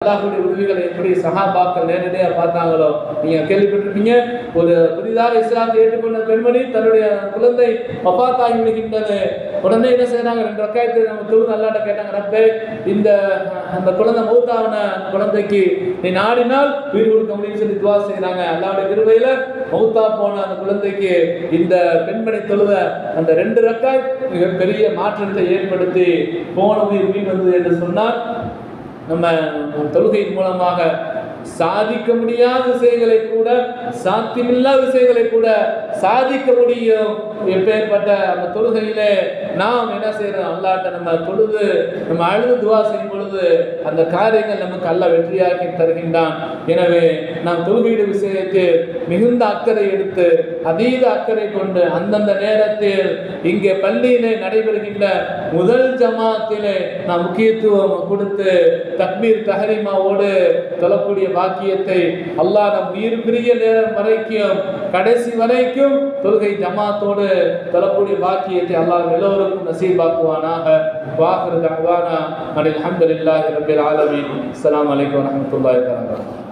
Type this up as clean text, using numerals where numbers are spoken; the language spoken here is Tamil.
அல்லாஹ்வுடைய உதவிகளை எப்படி சஹாபாக்கள் நேரடியாக பார்த்தாங்களோ நீங்க கேள்விப்பட்டிருப்பீங்க. ஒரு புதிதாக இஸ்லாத்தை ஏற்றுக்கொண்ட பெண்மணி தன்னுடைய குழந்தை வஃபாத்தாகி விடுகின்றது. உடனே என்ன செய்யறாங்க, 2 ரக்காயத்தை நம்ம தொழுது அல்லாஹ்ட்ட கேட்டாங்க, ரப்பே இந்த அந்த குழந்தை மௌத்தான குழந்தைக்கு நீ நாடினால் உயிர் கொடுக்க முடியும்னு சொல்லி துவா செய்யறாங்க. அல்லாஹ்வுடைய கிருபையில மௌத்தா போன அந்த குழந்தைக்கு இந்த பெண்மணி தொழுத அந்த 2 ரக்காய் மிகப்பெரிய மாற்றத்தை ஏற்படுத்தி போன உயிர் மீன் வந்தது என்று சொன்னால், நம்ம தொழுகையின் மூலமாக சாதிக்க முடியாத விஷயங்களை கூட, சாத்தியமில்லாத விஷயங்களை கூட சாதிக்க முடியும். எப்பேற்பட்ட அந்த தொழுகையிலே நாம் என்ன செய்யறோம், அல்லாஹ்ட்ட நம்ம தொழுது நம்ம அழுது துவா செய்யும் பொழுது அந்த காரியங்கள் நமக்கு அல்லாஹ் வெற்றியாக்கி தருகின்றான். எனவே நாம் தொழுகையிட விஷயத்தில் மிகுந்த அக்கறை எடுத்து அதீத அக்கறை கொண்டு அந்தந்த நேரத்தில் இங்கே பள்ளியிலே நடைபெறுகின்ற முதல் ஜமாத்திலே நாம் முக்கியத்துவம் கொடுத்து தக்பீர் தஹரீமாவோடு தொழக்கூடிய பாக்கியத்தை அல்லாஹ் நம் உயிர் பிரிய நேரம் வரைக்கும் கடைசி வரைக்கும் தொழுகை ஜமாத்தோடு தொழக்கூடிய பாக்கியத்தை அல்லாஹ் எல்லோருக்கும் நசீபாக்குவானாக. வாஹிரு தஅவானா அல்ஹம்துலில்லாஹி ரப்பில் ஆலமீன். அஸ்ஸலாமு அலைக்கும் வரஹ்மத்துல்லாஹி வபரகாத்துஹு.